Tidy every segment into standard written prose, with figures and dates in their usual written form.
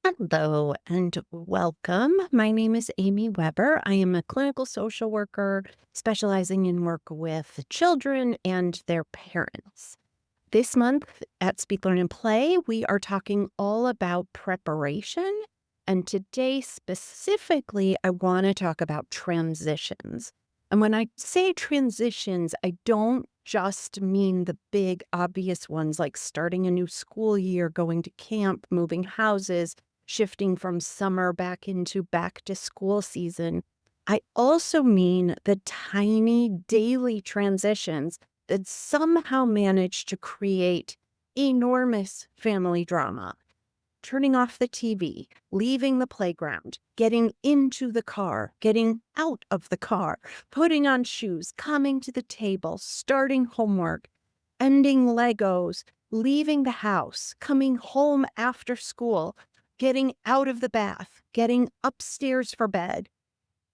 Hello and welcome. My name is Amy Weber. I am a clinical social worker specializing in work with children and their parents. This month at Speak, Learn, and Play, we are talking all about preparation. And today, specifically, I want to talk about transitions. And when I say transitions, I don't just mean the big, obvious ones like starting a new school year, going to camp, moving houses, shifting from summer back into back to school season. I also mean the tiny daily transitions that somehow manage to create enormous family drama. Turning off the TV, leaving the playground, getting into the car, getting out of the car, putting on shoes, coming to the table, starting homework, ending Legos, leaving the house, coming home after school, getting out of the bath, getting upstairs for bed,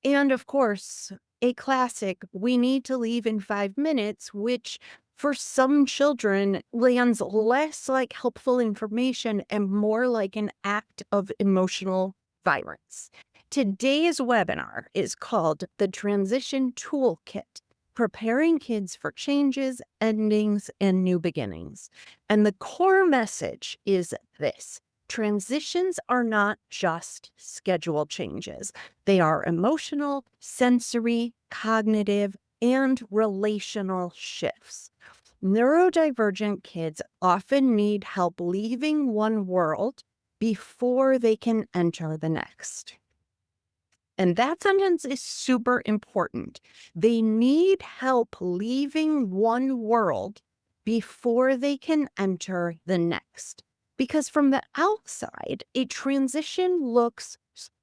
and of course, a classic, we need to leave in 5 minutes, which for some children lands less like helpful information and more like an act of emotional violence. Today's webinar is called the Transition Toolkit, Preparing Kids for Changes, Endings, and New Beginnings. And the core message is this: transitions are not just schedule changes. They are emotional, sensory, cognitive, and relational shifts. Neurodivergent kids often need help leaving one world before they can enter the next. And that sentence is super important. They need help leaving one world before they can enter the next. Because from the outside, a transition looks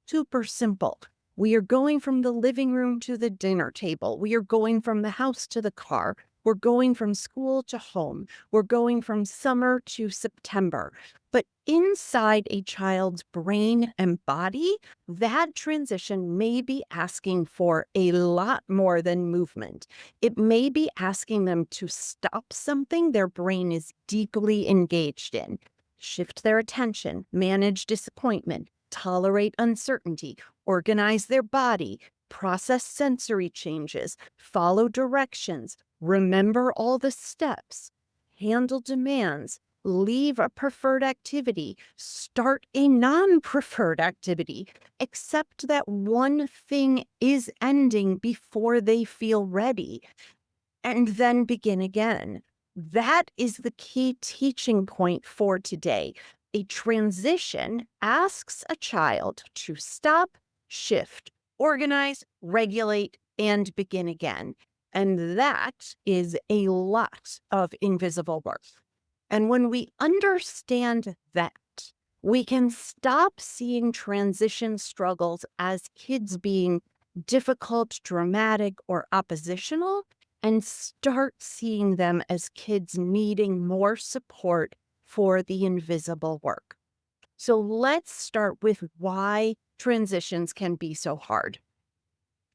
super simple. We are going from the living room to the dinner table. We are going from the house to the car. We're going from school to home. We're going from summer to September. But inside a child's brain and body, that transition may be asking for a lot more than movement. It may be asking them to stop something their brain is deeply engaged in, shift their attention, manage disappointment, tolerate uncertainty, organize their body, process sensory changes, follow directions, remember all the steps, handle demands, leave a preferred activity, start a non-preferred activity, accept that one thing is ending before they feel ready, and then begin again. That is the key teaching point for today. A transition asks a child to stop, shift, organize, regulate, and begin again. And that is a lot of invisible work. And when we understand that, we can stop seeing transition struggles as kids being difficult, dramatic, or oppositional, and start seeing them as kids needing more support for the invisible work. So let's start with why transitions can be so hard.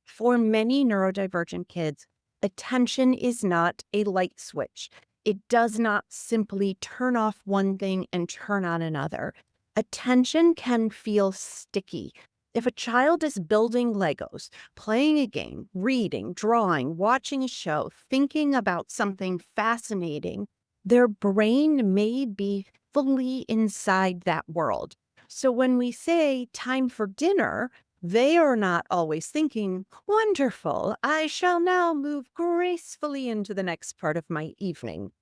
For many neurodivergent kids, attention is not a light switch. It does not simply turn off one thing and turn on another. Attention can feel sticky. If a child is building Legos, playing a game, reading, drawing, watching a show, thinking about something fascinating, their brain may be fully inside that world. So when we say time for dinner, they are not always thinking, wonderful, I shall now move gracefully into the next part of my evening.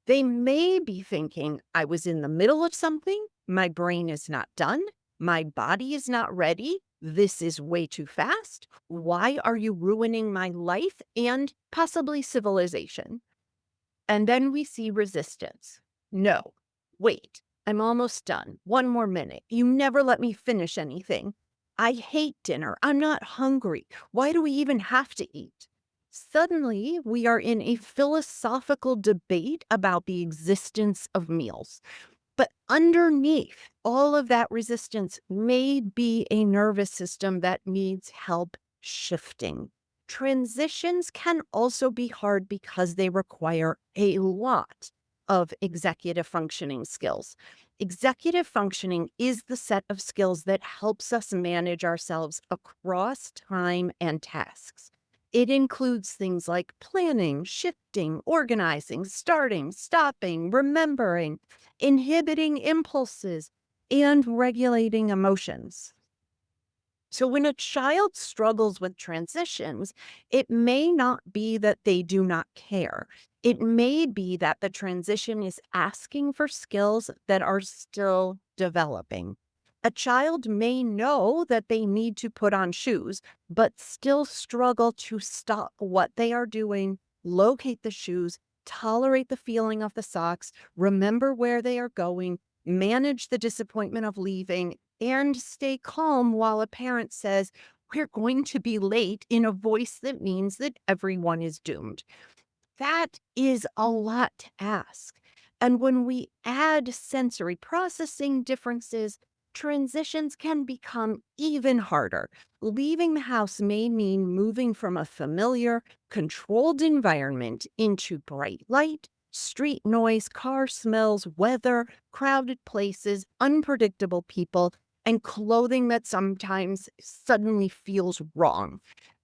They may be thinking, I was in the middle of something, my brain is not done, my body is not ready, this is way too fast. Why are you ruining my life and possibly civilization? And then we see resistance. No, wait, I'm almost done. One more minute. You never let me finish anything. I hate dinner. I'm not hungry. Why do we even have to eat? Suddenly, we are in a philosophical debate about the existence of meals. But underneath all of that resistance may be a nervous system that needs help shifting. Transitions can also be hard because they require a lot of executive functioning skills. Executive functioning is the set of skills that helps us manage ourselves across time and tasks. It includes things like planning, shifting, organizing, starting, stopping, remembering, inhibiting impulses, and regulating emotions. So, when a child struggles with transitions, it may not be that they do not care. It may be that the transition is asking for skills that are still developing. A child may know that they need to put on shoes, but still struggle to stop what they are doing, locate the shoes, tolerate the feeling of the socks, remember where they are going, manage the disappointment of leaving, and stay calm while a parent says, "We're going to be late," in a voice that means that everyone is doomed. That is a lot to ask. And when we add sensory processing differences, transitions can become even harder. Leaving the house may mean moving from a familiar, controlled environment into bright light, street noise, car smells, weather, crowded places, unpredictable people, and clothing that sometimes suddenly feels wrong.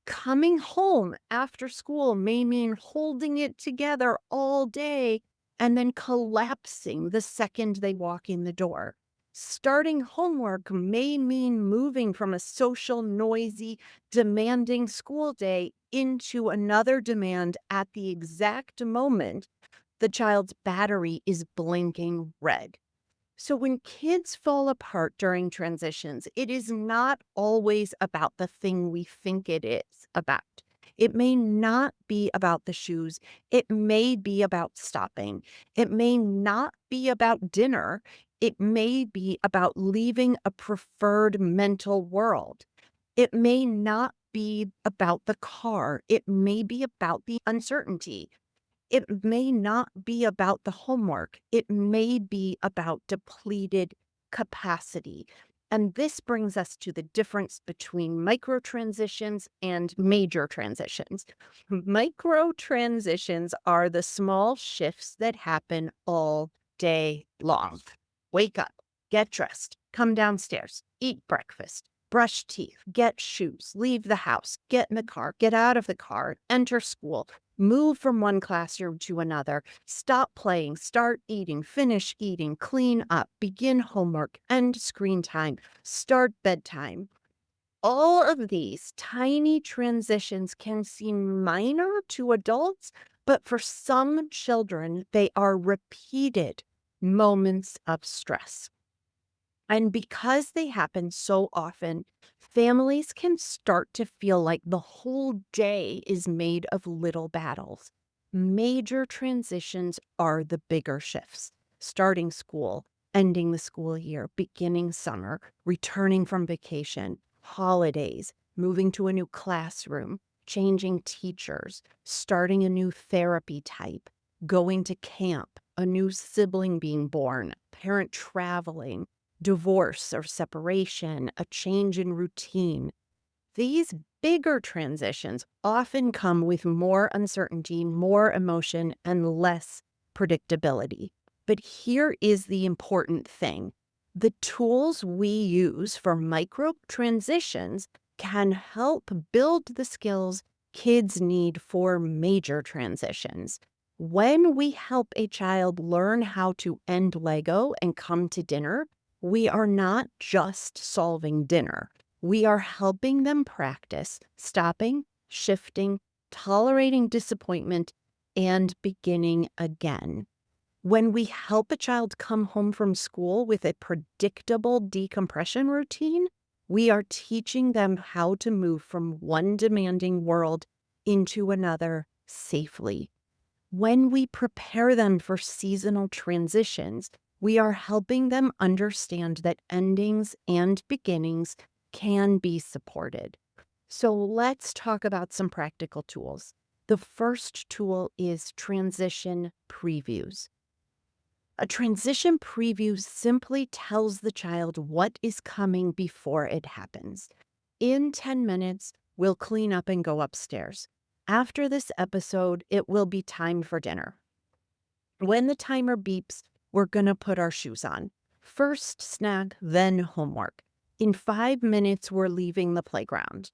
Coming home after school may mean holding it together all day and then collapsing the second they walk in the door. Starting homework may mean moving from a social, noisy, demanding school day into another demand at the exact moment the child's battery is blinking red. So when kids fall apart during transitions, it is not always about the thing we think it is about. It may not be about the shoes. It may be about stopping. It may not be about dinner. It may be about leaving a preferred mental world. It may not be about the car. It may be about the uncertainty. It may not be about the homework. It may be about depleted capacity. And this brings us to the difference between micro transitions and major transitions. Micro transitions are the small shifts that happen all day long. Wake up, get dressed, come downstairs, eat breakfast, brush teeth, get shoes, leave the house, get in the car, get out of the car, enter school, move from one classroom to another, stop playing, start eating, finish eating, clean up, begin homework, end screen time, start bedtime. All of these tiny transitions can seem minor to adults, but for some children, they are repeated moments of stress. And because they happen so often, families can start to feel like the whole day is made of little battles. Major transitions are the bigger shifts: starting school, ending the school year, beginning summer, returning from vacation, holidays, moving to a new classroom, changing teachers, starting a new therapy type, going to camp, a new sibling being born, parent traveling, divorce or separation, a change in routine. These bigger transitions often come with more uncertainty, more emotion, and less predictability. But here is the important thing: the tools we use for micro transitions can help build the skills kids need for major transitions. When we help a child learn how to end Lego and come to dinner, we are not just solving dinner. We are helping them practice stopping, shifting, tolerating disappointment, and beginning again. When we help a child come home from school with a predictable decompression routine, we are teaching them how to move from one demanding world into another safely. When we prepare them for seasonal transitions, we are helping them understand that endings and beginnings can be supported. So let's talk about some practical tools. The first tool is transition previews. A transition preview simply tells the child what is coming before it happens. In 10 minutes, we'll clean up and go upstairs. After this episode, it will be time for dinner. When the timer beeps, we're going to put our shoes on. First snack, then homework. In 5 minutes, we're leaving the playground.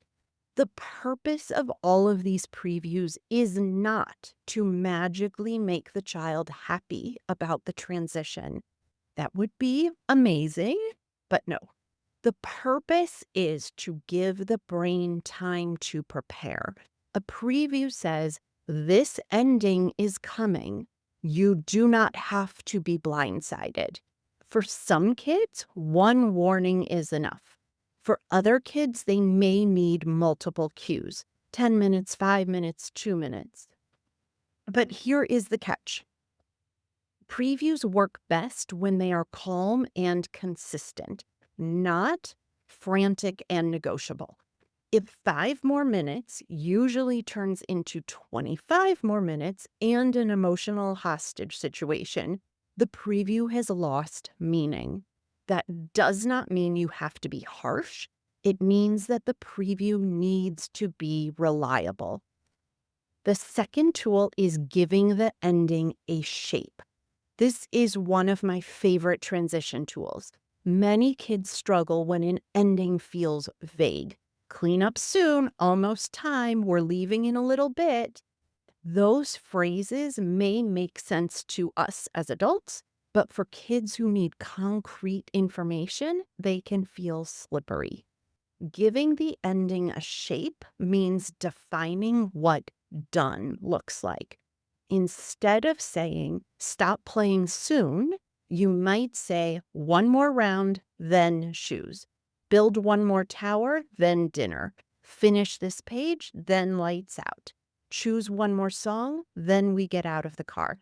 The purpose of all of these previews is not to magically make the child happy about the transition. That would be amazing, but no. The purpose is to give the brain time to prepare. A preview says, this ending is coming. You do not have to be blindsided. For some kids, one warning is enough. For other kids, they may need multiple cues, 10 minutes, 5 minutes, 2 minutes. But here is the catch. Previews work best when they are calm and consistent, not frantic and negotiable. If 5 more minutes usually turns into 25 more minutes and an emotional hostage situation, the preview has lost meaning. That does not mean you have to be harsh. It means that the preview needs to be reliable. The second tool is giving the ending a shape. This is one of my favorite transition tools. Many kids struggle when an ending feels vague. Clean up soon, almost time, we're leaving in a little bit. Those phrases may make sense to us as adults, but for kids who need concrete information, they can feel slippery. Giving the ending a shape means defining what done looks like. Instead of saying, stop playing soon, you might say, one more round, then shoes. Build one more tower, then dinner. Finish this page, then lights out. Choose one more song, then we get out of the car.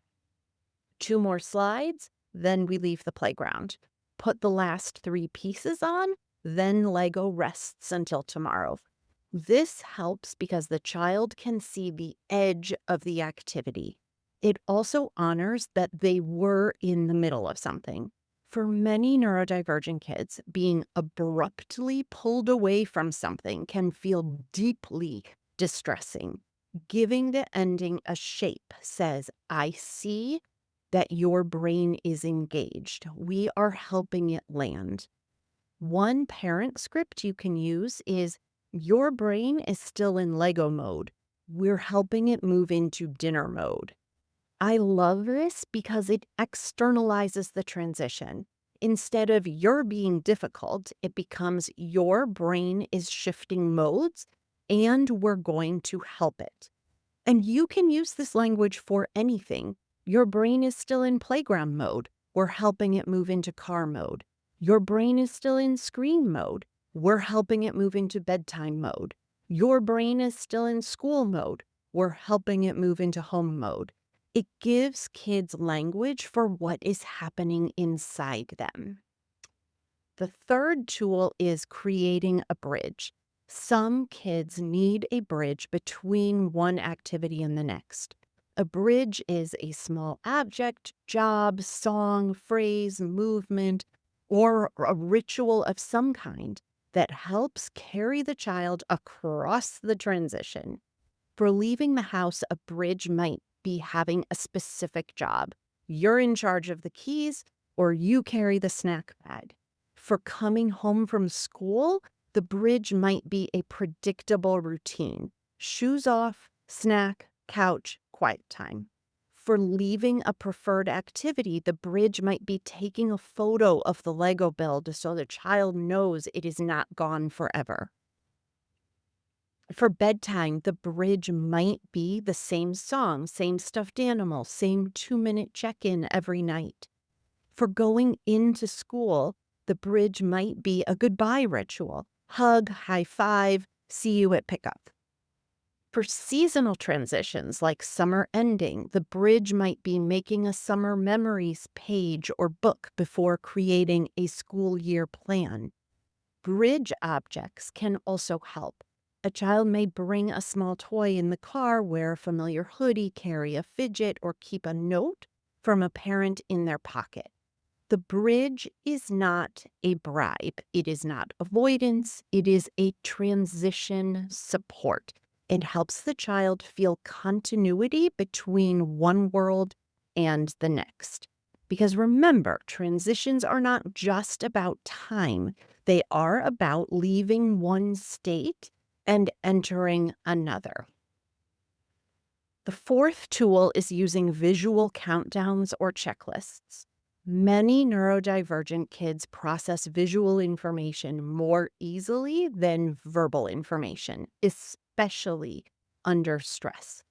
2 more slides, then we leave the playground. Put the last 3 pieces on, then Lego rests until tomorrow. This helps because the child can see the edge of the activity. It also honors that they were in the middle of something. For many neurodivergent kids, being abruptly pulled away from something can feel deeply distressing. Giving the ending a shape says, I see that your brain is engaged. We are helping it land. One parent script you can use is, your brain is still in Lego mode. We're helping it move into dinner mode. I love this because it externalizes the transition. Instead of you're being difficult, it becomes your brain is shifting modes and we're going to help it. And you can use this language for anything. Your brain is still in playground mode. We're helping it move into car mode. Your brain is still in screen mode. We're helping it move into bedtime mode. Your brain is still in school mode. We're helping it move into home mode. It gives kids language for what is happening inside them. The third tool is creating a bridge. Some kids need a bridge between one activity and the next. A bridge is a small object, job, song, phrase, movement, or a ritual of some kind that helps carry the child across the transition. For leaving the house, a bridge might be having a specific job. You're in charge of the keys, or you carry the snack bag. For coming home from school, the bridge might be a predictable routine. Shoes off, snack, couch, quiet time. For leaving a preferred activity, the bridge might be taking a photo of the Lego build so the child knows it is not gone forever. For bedtime, the bridge might be the same song, same stuffed animal, same 2-minute check-in every night. For going into school, the bridge might be a goodbye ritual. Hug, high five, see you at pickup. For seasonal transitions like summer ending, the bridge might be making a summer memories page or book before creating a school year plan. Bridge objects can also help. A child may bring a small toy in the car, wear a familiar hoodie, carry a fidget, or keep a note from a parent in their pocket. The bridge is not a bribe. It is not avoidance. It is a transition support. It helps the child feel continuity between one world and the next. Because remember, transitions are not just about time, they are about leaving one state and entering another. The fourth tool is using visual countdowns or checklists. Many neurodivergent kids process visual information more easily than verbal information, especially under stress.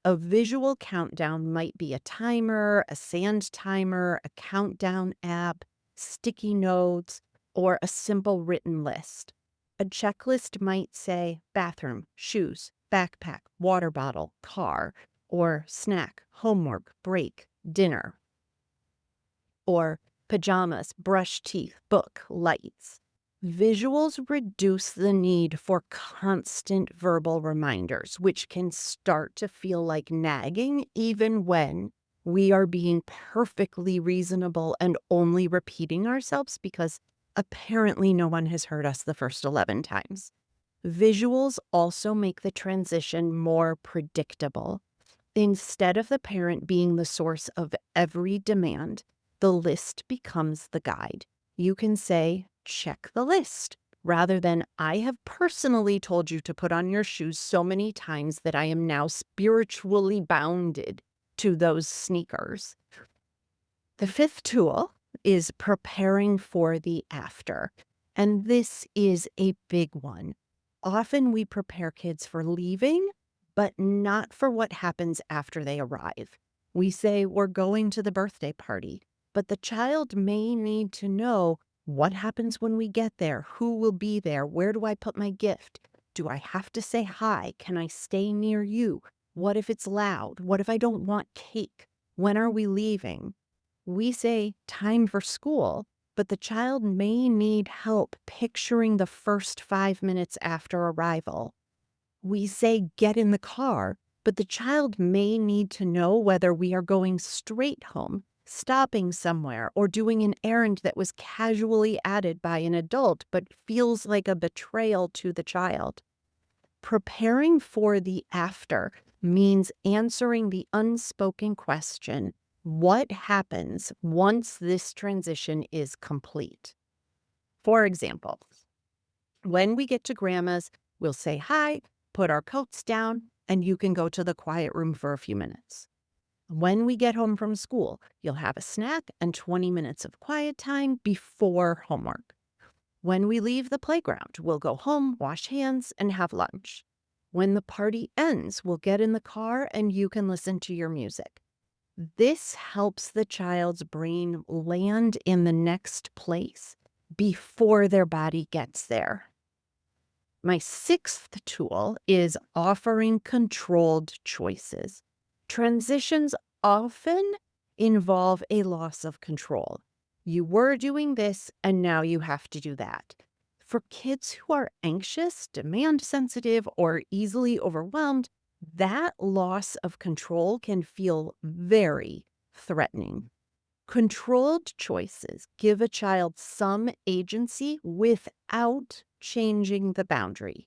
A visual countdown might be a timer, a sand timer, a countdown app, sticky notes, or a simple written list. A checklist might say bathroom, shoes, backpack, water bottle, car, or snack, homework, break, dinner, or pajamas, brush teeth, book, lights. Visuals reduce the need for constant verbal reminders, which can start to feel like nagging even when we are being perfectly reasonable and only repeating ourselves because apparently no one has heard us the first 11 times. Visuals also make the transition more predictable. Instead of the parent being the source of every demand, the list becomes the guide. You can say, check the list, rather than I have personally told you to put on your shoes so many times that I am now spiritually bounded to those sneakers. The fifth tool is preparing for the after. And this is a big one. Often we prepare kids for leaving, but not for what happens after they arrive. We say we're going to the birthday party, but the child may need to know what happens when we get there, who will be there, where do I put my gift? Do I have to say hi? Can I stay near you? What if it's loud? What if I don't want cake? When are we leaving? We say time for school, but the child may need help picturing the first 5 minutes after arrival. We say get in the car, but the child may need to know whether we are going straight home, stopping somewhere, or doing an errand that was casually added by an adult but feels like a betrayal to the child. Preparing for the after means answering the unspoken question, what happens once this transition is complete? For example, when we get to grandma's, we'll say hi, put our coats down, and you can go to the quiet room for a few minutes. When we get home from school, you'll have a snack and 20 minutes of quiet time before homework. When we leave the playground, we'll go home, wash hands, and have lunch. When the party ends, we'll get in the car and you can listen to your music. This helps the child's brain land in the next place before their body gets there. My sixth tool is offering controlled choices. Transitions often involve a loss of control. You were doing this and now you have to do that. For kids who are anxious, demand sensitive, or easily overwhelmed, that loss of control can feel very threatening. Controlled choices give a child some agency without changing the boundary.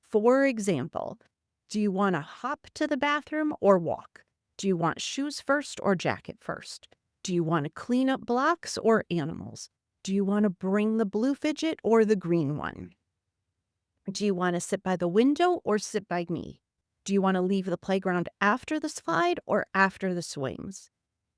For example, do you want to hop to the bathroom or walk? Do you want shoes first or jacket first? Do you want to clean up blocks or animals? Do you want to bring the blue fidget or the green one? Do you want to sit by the window or sit by me? Do you want to leave the playground after the slide or after the swings?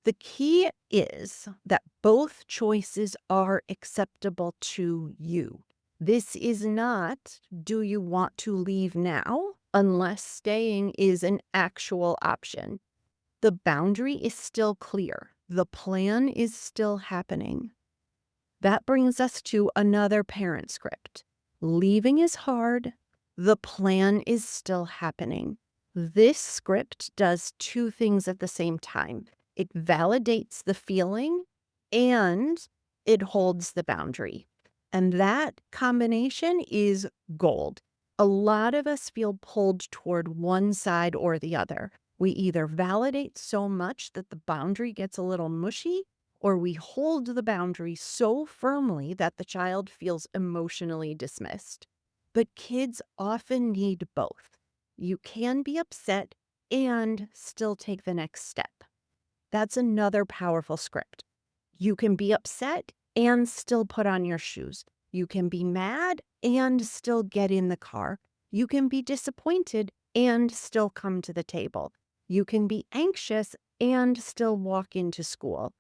The key is that both choices are acceptable to you. This is not, do you want to leave now? Unless staying is an actual option. The boundary is still clear. The plan is still happening. That brings us to another parent script. Leaving is hard. The plan is still happening. This script does two things at the same time. It validates the feeling and it holds the boundary. And that combination is gold. A lot of us feel pulled toward one side or the other. We either validate so much that the boundary gets a little mushy, or we hold the boundary so firmly that the child feels emotionally dismissed. But kids often need both. You can be upset and still take the next step. That's another powerful script. You can be upset and still put on your shoes. You can be mad and still get in the car. You can be disappointed and still come to the table. You can be anxious and still walk into school.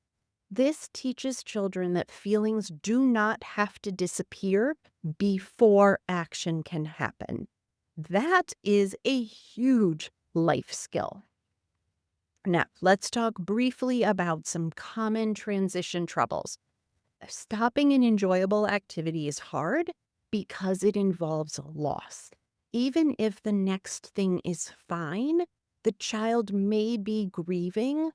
This teaches children that feelings do not have to disappear before action can happen. That is a huge life skill. Now, let's talk briefly about some common transition troubles. Stopping an enjoyable activity is hard because it involves loss. Even if the next thing is fine, the child may be grieving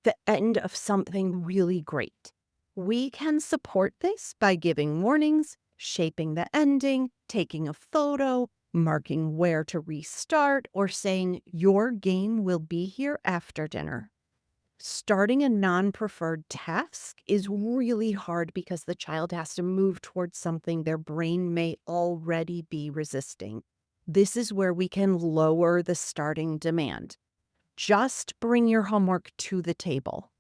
the end of something really great. We can support this by giving warnings, shaping the ending, taking a photo, marking where to restart, or saying your game will be here after dinner. Starting a non-preferred task is really hard because the child has to move towards something their brain may already be resisting. This is where we can lower the starting demand. Just bring your homework to the table.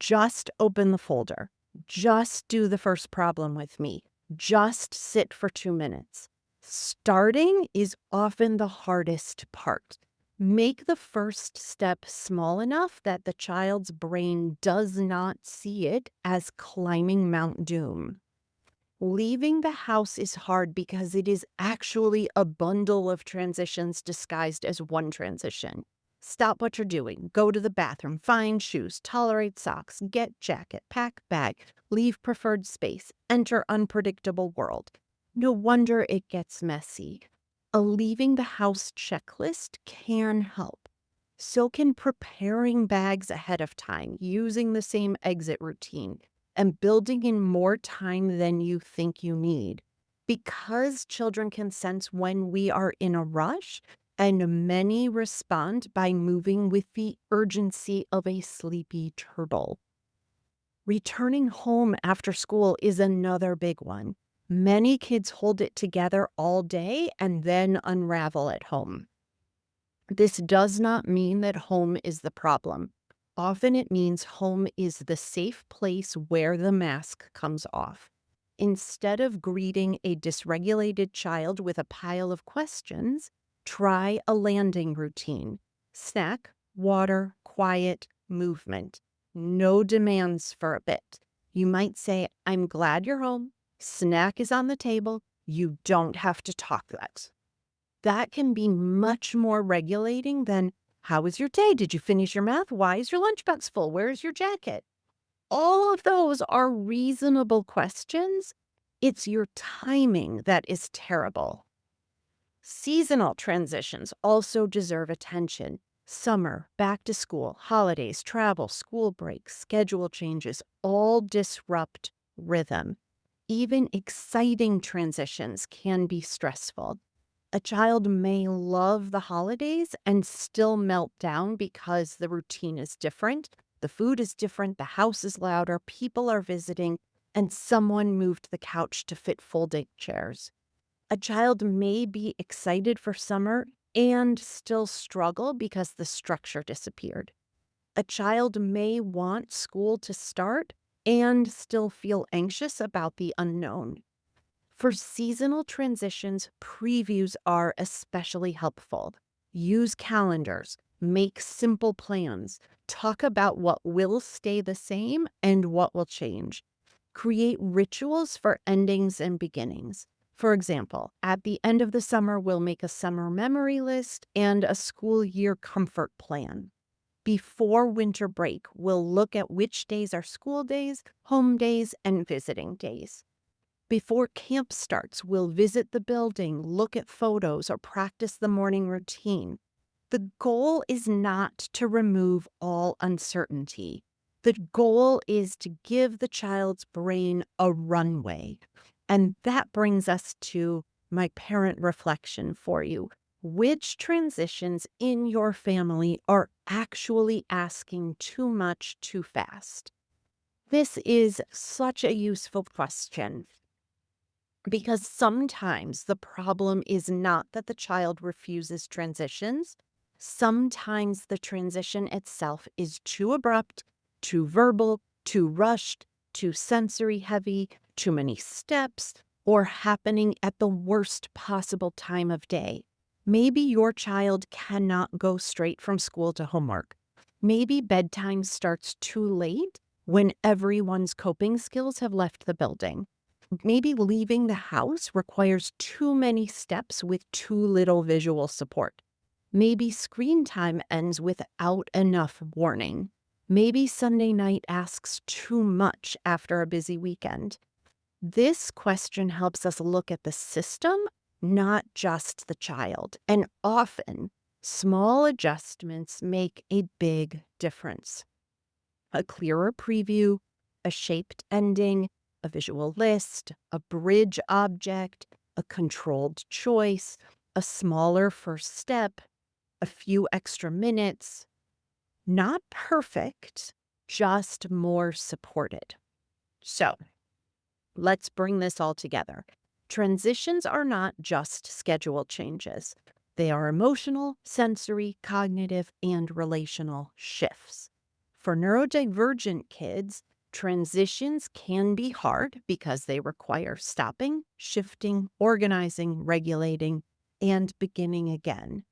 Just open the folder. Just do the first problem with me. Just sit for 2 minutes. Starting is often the hardest part. Make the first step small enough that the child's brain does not see it as climbing Mount Doom. Leaving the house is hard because it is actually a bundle of transitions disguised as one transition. Stop what you're doing, go to the bathroom, find shoes, tolerate socks, get jacket, pack bag, leave preferred space, enter unpredictable world. No wonder it gets messy. A leaving the house checklist can help. So can preparing bags ahead of time, using the same exit routine, and building in more time than you think you need. Because children can sense when we are in a rush, and many respond by moving with the urgency of a sleepy turtle. Returning home after school is another big one. Many kids hold it together all day and then unravel at home. This does not mean that home is the problem. Often it means home is the safe place where the mask comes off. Instead of greeting a dysregulated child with a pile of questions, try a landing routine. Snack, water, quiet, movement. No demands for a bit. You might say, I'm glad you're home. Snack is on the table. You don't have to talk that. That can be much more regulating than, how was your day? Did you finish your math? Why is your lunchbox full? Where's your jacket? All of those are reasonable questions. It's your timing that is terrible. Seasonal transitions also deserve attention. Summer, back to school, holidays, travel, school breaks, schedule changes all disrupt rhythm. Even exciting transitions can be stressful. A child may love the holidays and still melt down because the routine is different, the food is different, the house is louder, people are visiting, and someone moved the couch to fit folding chairs. A child may be excited for summer and still struggle because the structure disappeared. A child may want school to start and still feel anxious about the unknown. For seasonal transitions, previews are especially helpful. Use calendars, make simple plans, talk about what will stay the same and what will change. Create rituals for endings and beginnings. For example, at the end of the summer, we'll make a summer memory list and a school year comfort plan. Before winter break, we'll look at which days are school days, home days, and visiting days. Before camp starts, we'll visit the building, look at photos, or practice the morning routine. The goal is not to remove all uncertainty. The goal is to give the child's brain a runway. And that brings us to my parent reflection for you. Which transitions in your family are actually asking too much too fast? This is such a useful question. Because sometimes the problem is not that the child refuses transitions. Sometimes the transition itself is too abrupt, too verbal, too rushed, too sensory heavy, too many steps, or happening at the worst possible time of day. Maybe your child cannot go straight from school to homework. Maybe bedtime starts too late when everyone's coping skills have left the building. Maybe leaving the house requires too many steps with too little visual support. Maybe screen time ends without enough warning. Maybe Sunday night asks too much after a busy weekend. This question helps us look at the system, not just the child. And often, small adjustments make a big difference. A clearer preview, a shaped ending, a visual list, a bridge object, a controlled choice, a smaller first step, a few extra minutes. Not perfect, just more supported. So, let's bring this all together. Transitions are not just schedule changes. They are emotional, sensory, cognitive, and relational shifts. For neurodivergent kids, transitions can be hard because they require stopping, shifting, organizing, regulating, and beginning again.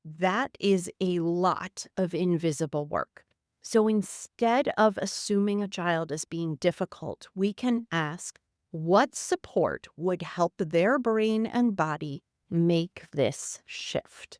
That is a lot of invisible work. So instead of assuming a child is being difficult, we can ask, what support would help their brain and body make this shift?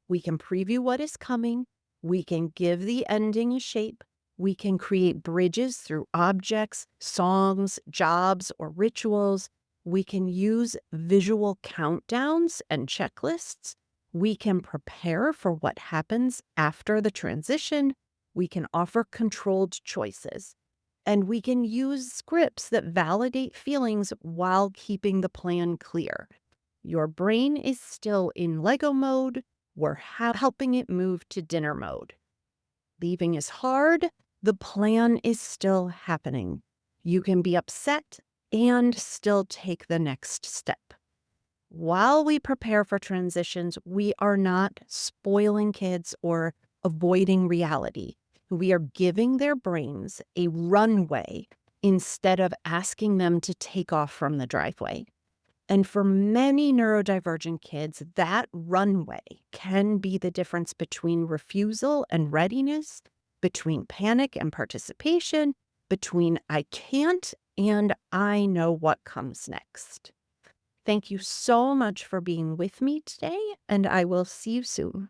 We can preview what is coming. We can give the ending a shape. We can create bridges through objects, songs, jobs, or rituals. We can use visual countdowns and checklists. We can prepare for what happens after the transition. We can offer controlled choices. And we can use scripts that validate feelings while keeping the plan clear. Your brain is still in Lego mode. We're helping it move to dinner mode. Leaving is hard. The plan is still happening. You can be upset and still take the next step. While we prepare for transitions, we are not spoiling kids or avoiding reality. We are giving their brains a runway instead of asking them to take off from the driveway. And for many neurodivergent kids, that runway can be the difference between refusal and readiness, between panic and participation, between I can't and I know what comes next. Thank you so much for being with me today, and I will see you soon.